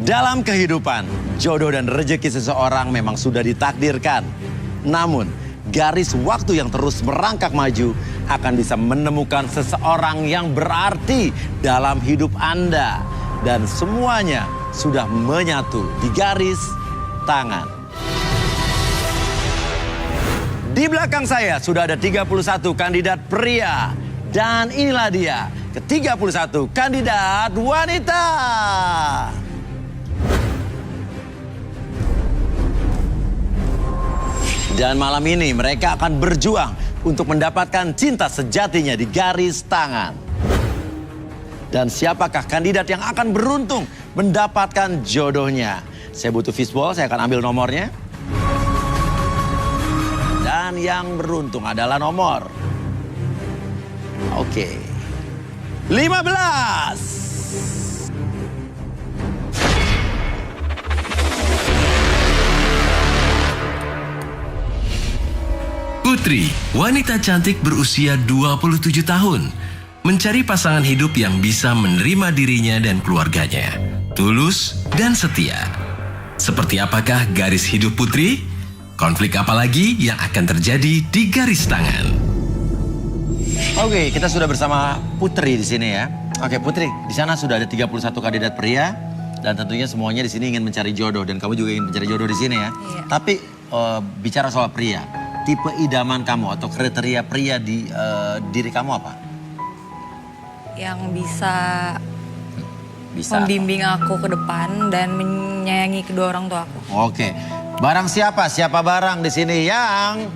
Dalam kehidupan, jodoh dan rezeki seseorang memang sudah ditakdirkan. Namun, garis waktu yang terus merangkak maju akan bisa menemukan seseorang yang berarti dalam hidup Anda. Dan semuanya sudah menyatu di garis tangan. Di belakang saya sudah ada 31 kandidat pria. Dan inilah dia, ke-31 kandidat wanita. Dan malam ini mereka akan berjuang untuk mendapatkan cinta sejatinya di garis tangan. Dan siapakah kandidat yang akan beruntung mendapatkan jodohnya? Saya butuh fishball, saya akan ambil nomornya. Dan yang beruntung adalah nomor. Oke. 15. Putri, wanita cantik berusia 27 tahun. Mencari pasangan hidup yang bisa menerima dirinya dan keluarganya. Tulus dan setia. Seperti apakah garis hidup Putri? Konflik apa lagi yang akan terjadi di garis tangan? Oke, kita sudah bersama Putri di sini ya. Oke, Putri, di sana sudah ada 31 kandidat pria. Dan tentunya semuanya di sini ingin mencari jodoh. Dan kamu juga ingin mencari jodoh di sini ya. Iya. Tapi bicara soal pria. Tipe idaman kamu atau kriteria pria di diri kamu apa? Yang bisa Bisa. membimbing aku ke depan dan menyayangi kedua orang tua aku. Oke. Barang siapa barang di sini yang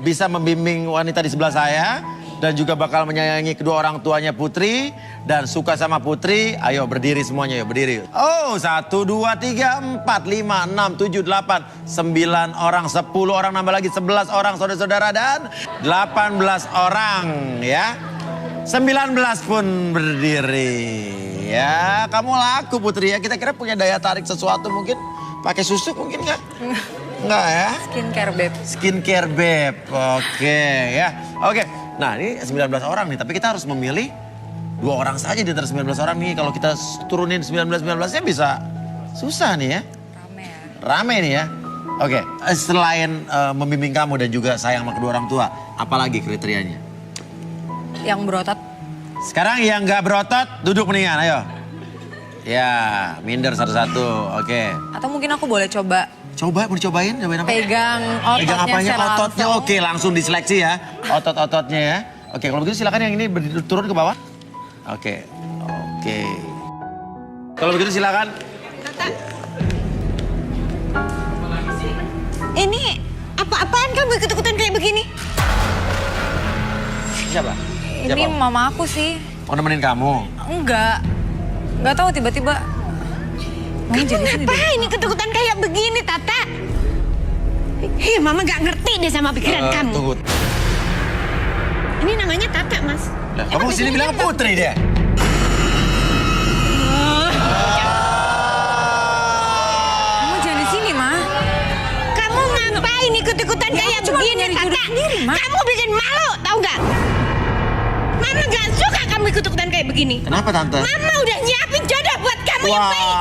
bisa membimbing wanita di sebelah saya dan juga bakal menyayangi kedua orang tuanya Putri dan suka sama Putri, ayo berdiri semuanya, yuk berdiri. Oh, 1, 2, 3, 4, 5, 6, 7, 8, 9 orang, 10 orang, nambah lagi 11 orang saudara-saudara dan 18 orang ya. 19 pun berdiri ya. Kamu laku Putri ya, kita kira punya daya tarik sesuatu mungkin. Pakai susu mungkin nggak? Enggak ya? Skincare babe. Skincare babe, oke ya. Oke, nah ini 19 orang nih, tapi kita harus memilih 2 orang saja di antara 19 orang nih. Kalau kita turunin 19-19-nya bisa susah nih ya. Rame ya. Rame nih ya. Oke, selain membimbing kamu dan juga sayang sama kedua orang tua, apalagi kriterianya? Yang berotot. Sekarang yang nggak berotot, duduk mendingan, ayo. Ya, minder satu-satu, oke. Atau mungkin aku boleh coba Coba, mau dicobain? Cobain apa? pegang ototnya Pegang apanya? secara Ototnya, langsung. oke, langsung diseleksi ya. Otot-ototnya ya. Oke, kalau begitu silakan yang ini turun ke bawah. Oke, oke. Kalau begitu silakan. Ini apa-apaan kamu ikut-ikutan kayak begini? Siapa? Ini mama aku sih. Mau nemenin kamu? Enggak tahu tiba-tiba. Mama Kamu jadi sini deh. ngapain ikut-ikutan kayak begini, Tata? Mama gak ngerti deh sama pikiran kamu. Tunggu. Ini namanya Tata, Mas. Lah, kamu kesini bilang Putri deh. Kamu jangan di sini, Ma. Kamu ngapain ikut-ikutan Ya, kayak aku cuma begini, nyari jodoh Tata? sendiri, Ma. Kamu bikin malu, tahu gak? Mama gak suka kamu ikut-ikutan kayak begini. Kenapa Tante? Mama udah nyiapin jodoh buat kamu yang baik.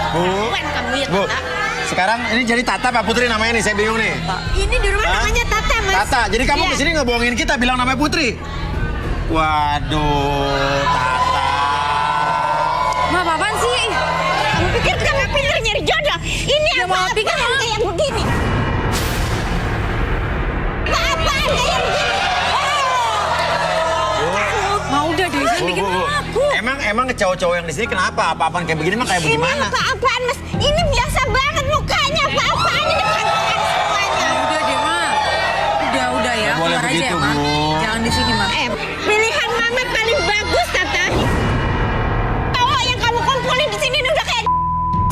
Bu, Wan kamu ya, Bu, Tata. sekarang ini jadi Tata Pak Putri namanya nih, saya bingung nih. Ini di rumah Hah? namanya Tata, Mas. Tata, jadi kamu Iya. kesini ngebohongin kita bilang namanya Putri? Waduh, Tata. Ma, apaan sih? Kamu pikir kamu pintar nyari jodoh? Ini Ya, Ma, pikir, apa-apaan Ma. kayak begini? Apa-apaan kayak begini? Ma, udah deh, jangan bikin Bu. malu aku. Emang cowok-cowok yang di sini kenapa? Apa-apaan kayak begini mah kayak Ini bagaimana? apa-apaan, Mas? Ini biasa banget mukanya. Apa-apaan ini keren semuanya. Udah deh, Ma. Udah ya. Nggak boleh Keluar aja begitu, ya, Ma. Bu. Jangan di sini, Ma. Pilihan Mama paling bagus, Tata. Cowok yang kamu kumpulin di sini ini udah kayak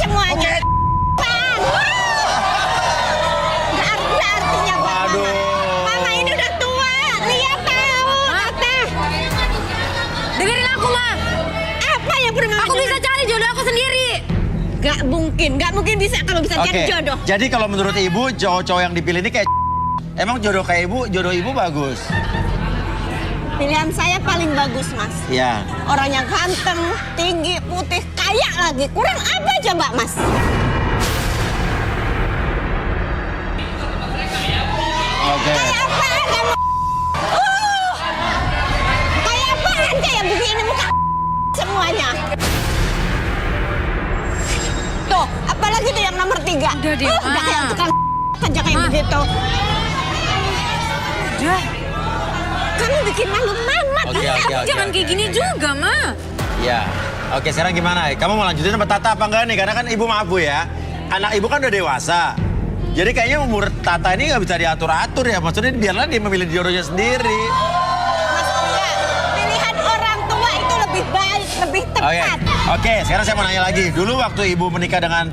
semuanya. Bang. Nggak ada artinya buat Mama. Waduh. Mama ini udah tua. Lihat tahu, Ma. Tata. Dengerin aku, Ma. Apa yang perlu Mama Aku dengar? bisa cari jodoh aku sendiri. Gak mungkin bisa kalau bisa Oke, cari jodoh. jadi kalau menurut ibu cowok-cowok yang dipilih ini kayak emang jodoh kayak ibu, jodoh ibu bagus. Pilihan saya paling bagus, Mas. Ya. Orang yang ganteng, tinggi, putih, kaya lagi. Kurang apa coba, Mas? Oke. Kayak apaan kamu? Kayak apaan kayak begini muka semuanya. Tuh, apalagi tuh yang nomor 3. Udah deh, Udah kayak tukang aja kayak begitu. Udah. Kamu bikin malu mama. Oke. Jangan kayak gini juga, Ma. Ya. Oke, sekarang gimana? Kamu mau lanjutin sama Tata apa enggak nih? Karena kan ibu maaf Bu ya. Anak ibu kan udah dewasa. Jadi kayaknya umur Tata ini nggak bisa diatur-atur ya. Maksudnya biarlah dia memilih jodohnya sendiri. Mas, enggak. Pilihan orang tua itu lebih baik, lebih tepat. Oke, sekarang saya mau nanya lagi. Dulu waktu ibu menikah dengan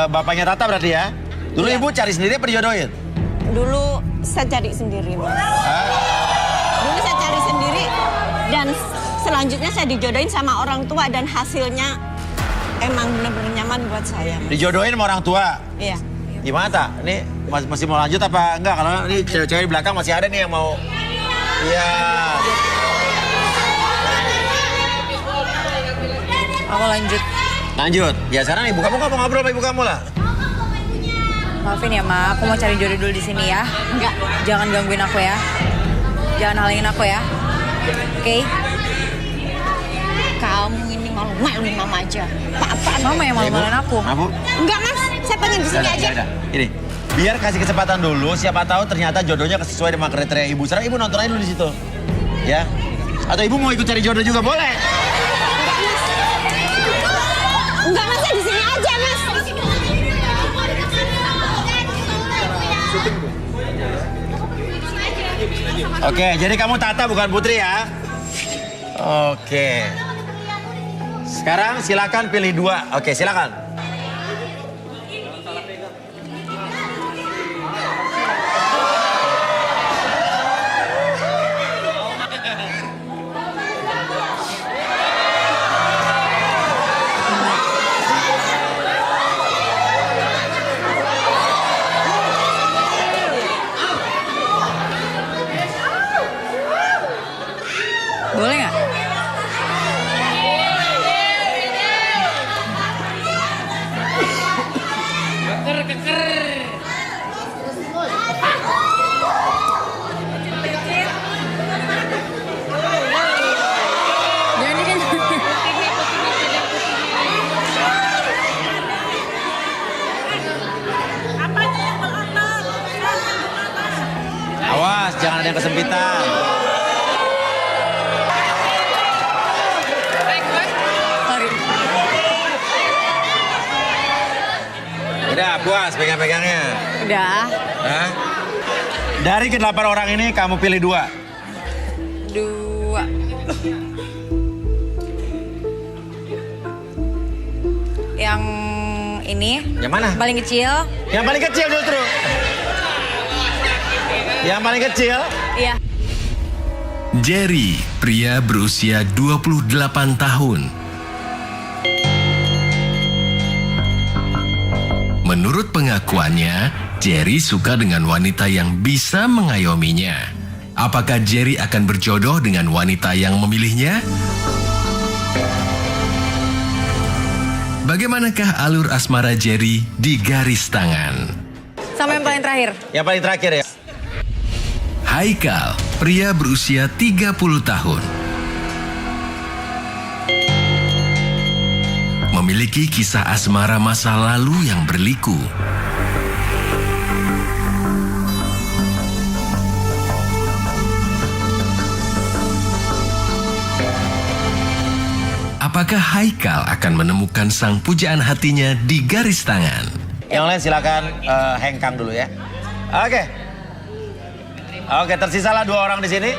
bapaknya Tata berarti ya? Dulu Iya. ibu cari sendiri apa dijodohin? Dulu saya cari sendiri, Mas. Hah? Dulu saya cari sendiri dan selanjutnya saya dijodohin sama orang tua dan hasilnya emang benar-benar nyaman buat saya, Mas. Dijodohin sama orang tua? Iya. Gimana Tak? Ini masih mau lanjut apa enggak? Kalau ini cewek-cewek di belakang masih ada nih yang mau... Iya. Aku lanjut. Lanjut. Ya sekarang ibu kamu nggak mau ngobrol sama ibu kamu lah. Maafin ya, Ma. Aku mau cari jodoh dulu di sini ya. Enggak. Jangan gangguin aku ya. Jangan halangin aku ya. Oke? Kamu ini malu-maluin mama aja. Apa-apaan? Mama yang malu-maluin aku. Ma, Bu. Enggak, Mas. Saya pengen di sini aja. Udah. Ini, biar kasih kesempatan dulu. Siapa tahu ternyata jodohnya sesuai dengan kriteria ibu. Sekarang ibu nonton aja dulu di situ. Ya. Atau ibu mau ikut cari jodoh juga boleh. Enggak, Mas. Saya di sini aja, Mas. Oke, jadi kamu Tata bukan Putri ya? Oke. Sekarang silakan pilih 2. Oke, silakan. Boleh nggak? Jangan kan. Awas, jangan ada yang kesempitan. Sorry. Udah, puas pegang-pegangnya. Udah. Hah? Dari ke-8 orang ini kamu pilih 2. 2. Yang ini. Yang mana? Paling kecil. Yang paling kecil justru. Yang paling kecil. Iya. Jerry, pria berusia 28 tahun. Menurut pengakuannya, Jerry suka dengan wanita yang bisa mengayominya. Apakah Jerry akan berjodoh dengan wanita yang memilihnya? Bagaimanakah alur asmara Jerry di garis tangan? Sama yang paling terakhir. Yang paling terakhir ya. Haikal, pria berusia 30 tahun. Memiliki kisah asmara masa lalu yang berliku. Apakah Haikal akan menemukan sang pujaan hatinya di garis tangan? Yang lain silakan hengkang dulu ya. Oke. Oke, tersisalah 2 orang di sini.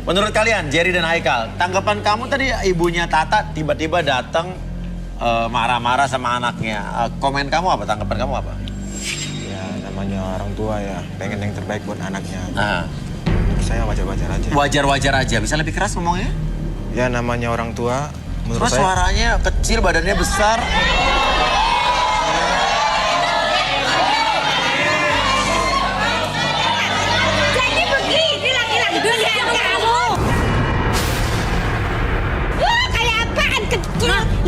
Menurut kalian, Jerry dan Haikal, tanggapan kamu tadi ibunya Tata tiba-tiba datang marah-marah sama anaknya. Komen kamu apa? Tanggapan kamu apa? Ya namanya orang tua ya, pengen yang terbaik buat anaknya. Nah, Menurut saya wajar-wajar aja. wajar-wajar aja. Bisa lebih keras ngomongnya? Ya namanya orang tua, menurut Terus saya suaranya kecil, badannya besar. Jadi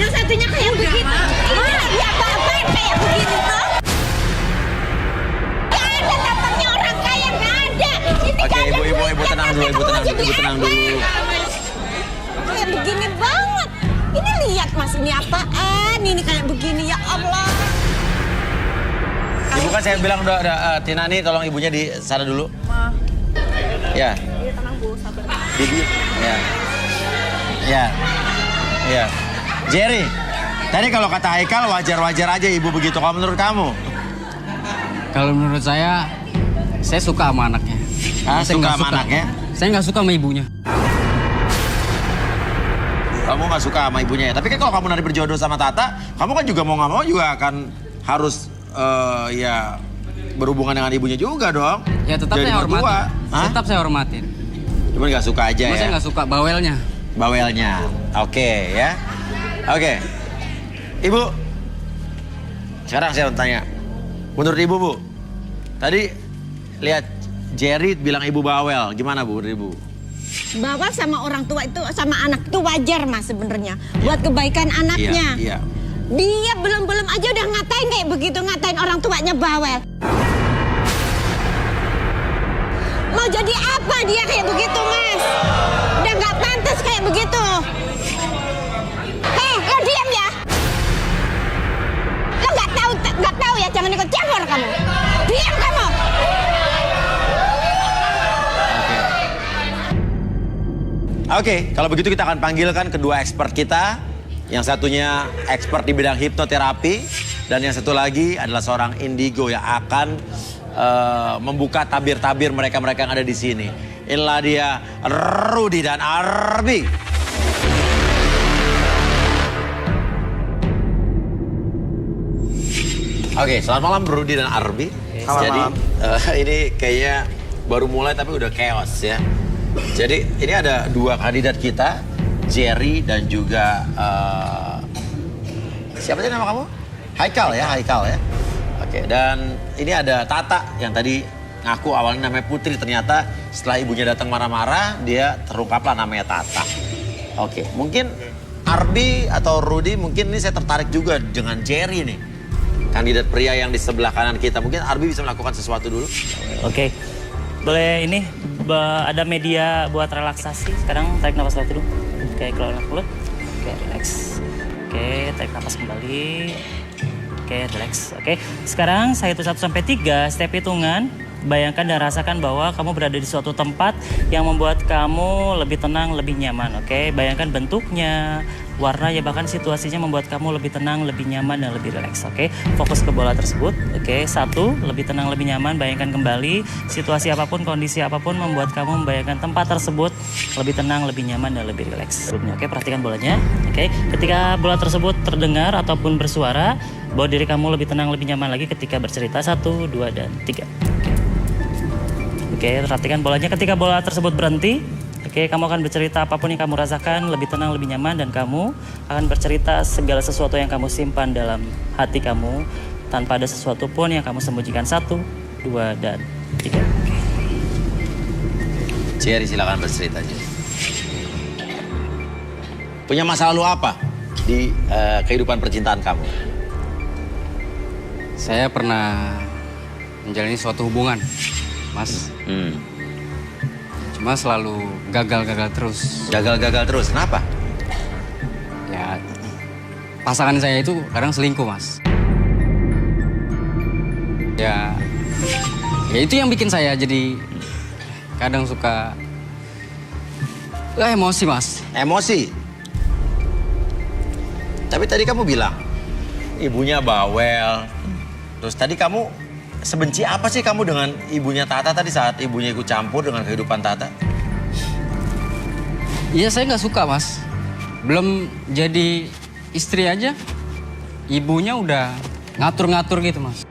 Yang satunya kayak begitu. Ini lagi apa-apaan kayak begini tuh. Gak ada tampaknya orang kaya, gak ada. Ini Oke, gak ada ibu duitnya, tenang dulu, masa ibu kamu tenang jadi dulu, ibu tenang apa? dulu. Kayak begini banget. Ini lihat mas, ini apaan? Ini kayak begini, ya Allah. Ibu kan saya bilang udah Tina nih tolong ibunya di sana dulu. Ya. Iya tenang Bu, sabar. Bibi. Ya. Ya. Ya. Jerry, tadi kalau kata Haikal wajar-wajar aja ibu begitu. Kalau menurut kamu? Kalau menurut saya suka sama anaknya. Ah, Saya suka nggak sama anaknya? Saya nggak suka sama ibunya. Kamu nggak suka sama ibunya ya? Tapi kan kalau kamu nanti berjodoh sama Tata, kamu kan juga mau nggak mau juga akan harus ya berhubungan dengan ibunya juga dong. Ya tetap Jadi saya mertua. hormatin. Hah? Tetap saya hormatin. Cuman nggak suka aja Cuma ya? saya nggak suka bawelnya. Bawelnya. Oke ya. Oke. Ibu. Sekarang saya mau tanya. Menurut ibu, Bu. Tadi lihat Jerry bilang ibu bawel. Gimana Bu menurut ibu? Bawa sama orang tua itu, sama anak itu wajar mas sebenarnya. Buat kebaikan anaknya. Iya. Dia belum aja udah ngatain kayak begitu, ngatain orang tuanya bawel. Mau jadi apa dia kayak begitu mas? Udah nggak pantas kayak begitu. Hei, lo diam ya. Lo nggak tahu ya, jangan ikut campur kamu. Diam kamu. Oke, kalau begitu kita akan panggilkan kedua expert kita. Yang satunya expert di bidang hipnoterapi. Dan yang satu lagi adalah seorang indigo yang akan membuka tabir-tabir mereka-mereka yang ada di sini. Inilah dia, Rudy dan Arbi. Oke, selamat malam Rudy dan Arbi. Selamat malam. Ini kayaknya baru mulai tapi udah chaos ya. Jadi ini ada dua kandidat kita, Jerry dan juga siapa sih nama kamu? Haikal ya. Oke, dan ini ada Tata yang tadi ngaku awalnya namanya Putri, ternyata setelah ibunya datang marah-marah dia terungkaplah namanya Tata. Oke, mungkin Arbi atau Rudy mungkin ini saya tertarik juga dengan Jerry nih. Kandidat pria yang di sebelah kanan kita. Mungkin Arbi bisa melakukan sesuatu dulu. Oke, boleh ini ada media buat relaksasi. Sekarang tarik nafas lewat hidung. Oke, keluar nafas mulut. Oke, relax. Oke, tarik nafas kembali. Oke, relax. Oke, sekarang saya hitung 1 sampai 3, step hitungan. Bayangkan dan rasakan bahwa kamu berada di suatu tempat yang membuat kamu lebih tenang, lebih nyaman. Oke, bayangkan bentuknya, warnanya, bahkan situasinya membuat kamu lebih tenang, lebih nyaman, dan lebih rileks. Oke, fokus ke bola tersebut. Oke, 1, lebih tenang, lebih nyaman. Bayangkan kembali situasi apapun, kondisi apapun membuat kamu membayangkan tempat tersebut lebih tenang, lebih nyaman, dan lebih rileks. Oke, perhatikan bolanya. Oke, ketika bola tersebut terdengar ataupun bersuara, bawa diri kamu lebih tenang, lebih nyaman lagi ketika bercerita. 1, 2, dan 3. Oke, perhatikan bolanya. Ketika bola tersebut berhenti, oke, kamu akan bercerita apapun yang kamu rasakan, lebih tenang, lebih nyaman, dan kamu akan bercerita segala sesuatu yang kamu simpan dalam hati kamu, tanpa ada sesuatu pun yang kamu sembunyikan. 1, 2, dan 3. Jerry silakan bercerita. Punya masa lalu apa di kehidupan percintaan kamu? Saya pernah menjalani suatu hubungan, Mas. Cuma selalu gagal terus. Gagal terus, kenapa? Ya, pasangan saya itu kadang selingkuh, Mas. Ya itu yang bikin saya jadi kadang suka emosi, Mas. Emosi? Tapi tadi kamu bilang, ibunya bawel. Terus tadi kamu sebenci apa sih kamu dengan ibunya Tata tadi saat ibunya ikut campur dengan kehidupan Tata? Iya, saya nggak suka, Mas. Belum jadi istri aja, ibunya udah ngatur-ngatur gitu, Mas.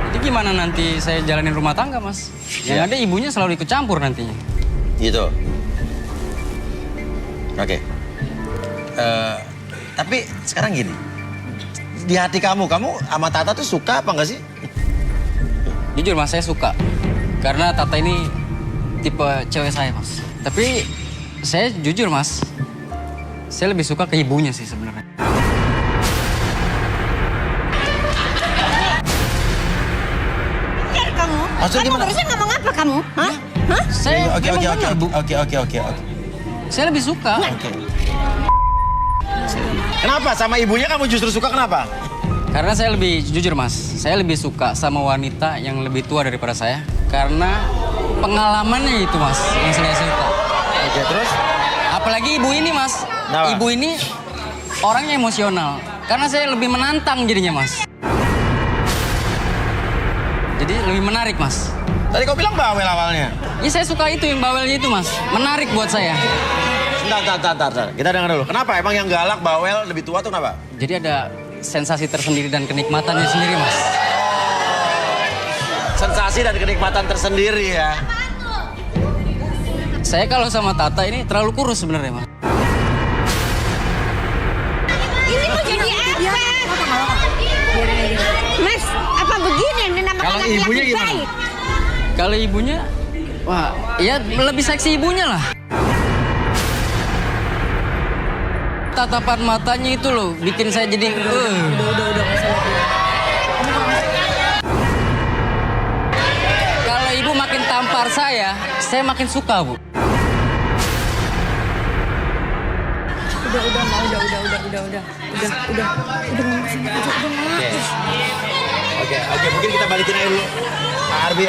Jadi gimana nanti saya jalanin rumah tangga, Mas? Yang ada ibunya selalu ikut campur nantinya. Gitu. Oke. Tapi sekarang gini, di hati kamu sama Tata tuh suka apa enggak sih? Jujur, Mas, saya suka. Karena Tata ini tipe cewek saya, Mas. Tapi saya jujur, Mas. Saya lebih suka ke ibunya sih sebenarnya. Ya kamu. Maksudnya Kamu gimana? barusan ngomong apa kamu? Hah? Hah? Saya Oke, memang oke, benar, Bu. oke. Saya lebih suka. Oke. Kenapa sama ibunya kamu justru suka kenapa? Karena saya lebih, jujur mas, saya lebih suka sama wanita yang lebih tua daripada saya. Karena pengalamannya itu mas, yang saya suka. Oke, terus? Apalagi ibu ini mas. Kenapa? Ibu ini orangnya emosional. Karena saya lebih menantang jadinya mas. Jadi lebih menarik mas. Tadi kau bilang bawel awalnya. Ya saya suka itu yang bawelnya itu mas. Menarik buat saya. Bentar. Kita dengar dulu. Kenapa? Emang yang galak, bawel, lebih tua tuh kenapa? Jadi ada sensasi tersendiri dan kenikmatannya sendiri mas. Sensasi dan kenikmatan tersendiri ya. Saya kalau sama Tata ini terlalu kurus sebenarnya mas. Ini mau jadi apa? Mas, apa begini yang dinamakan Kalau laki-laki ibunya gimana? baik? Kalau ibunya, wah ya lebih seksi ibunya lah. Tatapan matanya itu loh bikin saya jadi Kalau ibu makin tampar saya makin suka bu. Oke, mungkin kita balikin aja dulu. Arbi.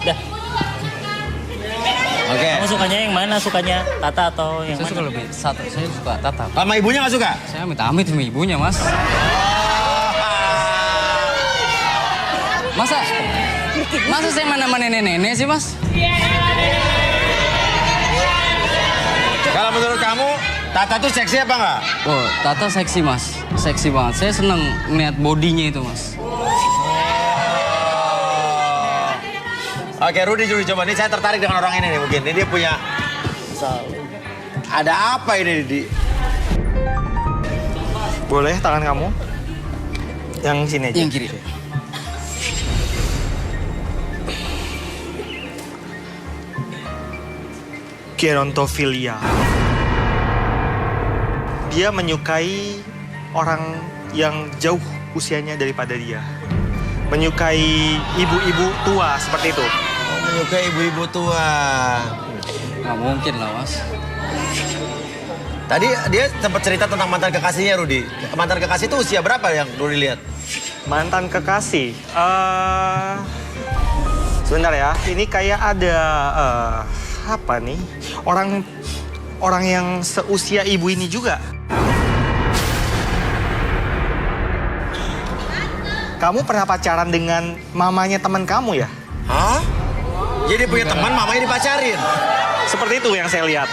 Dah. Oke. Kamu sukanya yang mana? Sukanya Tata atau yang Saya suka mana? lebih satu, saya suka Tata. Sama ibunya nggak suka? Saya amit-amit sama ibunya mas. Masa saya mana nenek-nenek sih mas? Kalau menurut kamu, Tata tuh seksi apa nggak? Oh, Tata seksi mas, seksi banget. Saya seneng ngeliat bodinya itu mas. Oke, Rudi coba nih, saya tertarik dengan orang ini nih mungkin. Ini dia punya... Ada apa ini, Di? Boleh tangan kamu? Yang sini aja. Yang kiri. Gerontofilia. Dia menyukai orang yang jauh usianya daripada dia. Menyukai ibu-ibu tua seperti itu. Oh, menyukai ibu-ibu tua. Nggak mungkin lah mas. Tadi dia sempat cerita tentang mantan kekasihnya, Rudi. Mantan kekasih itu usia berapa yang Rudi lihat? Mantan kekasih. Sebentar ya. Ini kayak ada apa nih? Orang yang seusia ibu ini juga. Kamu pernah pacaran dengan mamanya teman kamu ya? Hah? Jadi punya teman mamanya dipacarin? Seperti itu yang saya lihat.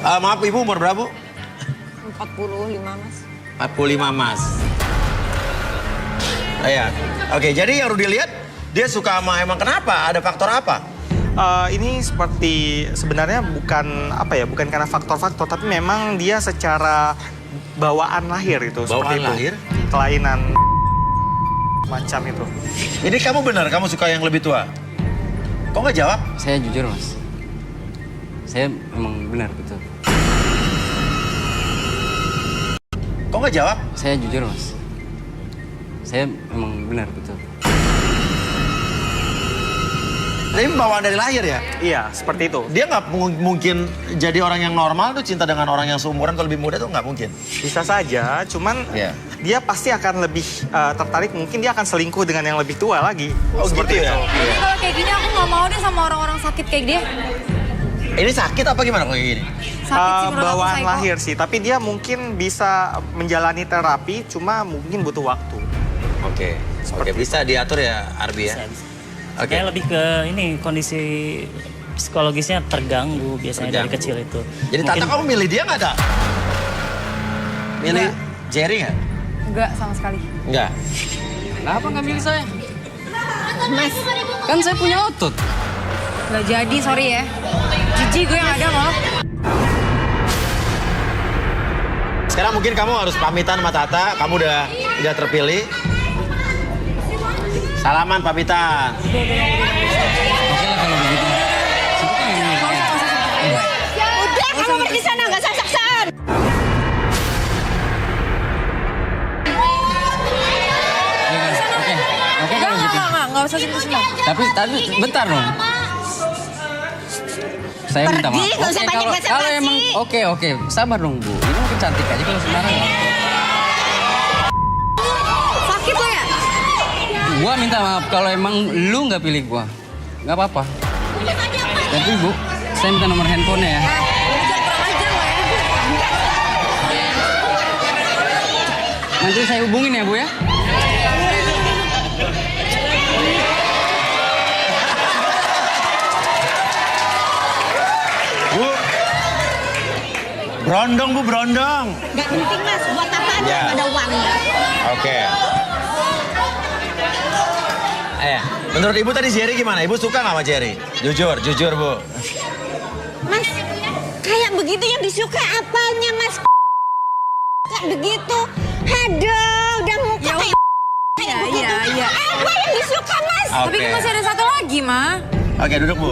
Maaf, ibu umur berapa, Bu? 45 mas. 45, Mas. Iya. Oke, jadi yang Rudi lihat, dia suka sama emang kenapa? Ada faktor apa? Ini seperti sebenarnya bukan karena faktor-faktor, tapi memang dia secara bawaan lahir itu. Bawaan seperti itu. lahir? Kelainan macam itu. Ini kamu benar, kamu suka yang lebih tua? Kok nggak jawab? Saya jujur mas. Saya emang benar betul. Kok nggak jawab? Saya jujur mas. Saya emang benar betul. Ini bawaan dari lahir ya? Iya, seperti itu. Dia nggak mungkin jadi orang yang normal tuh cinta dengan orang yang seumuran atau lebih muda tuh nggak mungkin. Bisa saja, cuman Iya. dia pasti akan lebih tertarik. Mungkin dia akan selingkuh dengan yang lebih tua lagi. Oh gitu ya? Tapi kalau kayak gini aku nggak mau deh sama orang-orang sakit kayak dia. Ini sakit apa gimana kok kayak gini? Sakit sih menurut aku Bawaan psycho. lahir sih, tapi dia mungkin bisa menjalani terapi, cuma mungkin butuh waktu. Oke, bisa diatur ya Arbi ya? Bisa. Oke. Kayak lebih ke ini kondisi psikologisnya terganggu biasanya dari Terganggu. kecil itu. Jadi Tata kamu milih dia nggak ada? Milih Jerry nggak? Enggak sama sekali. Nggak. Kenapa nggak milih saya? Mas, Kan saya punya otot. nggak jadi sorry ya. Jijik gue yang ada malah. Sekarang mungkin kamu harus pamitan sama Tata, kamu udah terpilih. Salaman pamitan. Oke lah kalau begitu. Suka yang ini. Udah, kamu pergi sana, nggak usah saksaan. Oke kalau gitu. Nggak usah sentuh-sentuh. Tapi bentar dong. Saya minta maaf. Pergi, nggak usah banyak Kalau basa-basi. emang oke, sabar dong Bu. Ini mungkin cantik aja kalau sembarang. Sakit lo ya? Gua minta maaf kalau emang lu nggak pilih gua. Nggak apa-apa. Tapi Bu, saya minta nomor handphonenya ya. Jangan kurang ajar lo ya. Nanti saya hubungin ya Bu ya. Bu. Berondong Bu, berondong. Nggak penting mas, buat apa aja Ya. ada uangnya. Oke. Menurut Ibu tadi Jerry gimana? Ibu suka nggak sama Jerry? Jujur Bu. Mas, kayak begitu yang disuka apanya mas? Kayak begitu. Aduh, udah muka Ya kayak Iya, begitu. iya. Apa yang disuka mas? Tapi kan masih ada satu lagi, Ma. Oke, duduk Bu.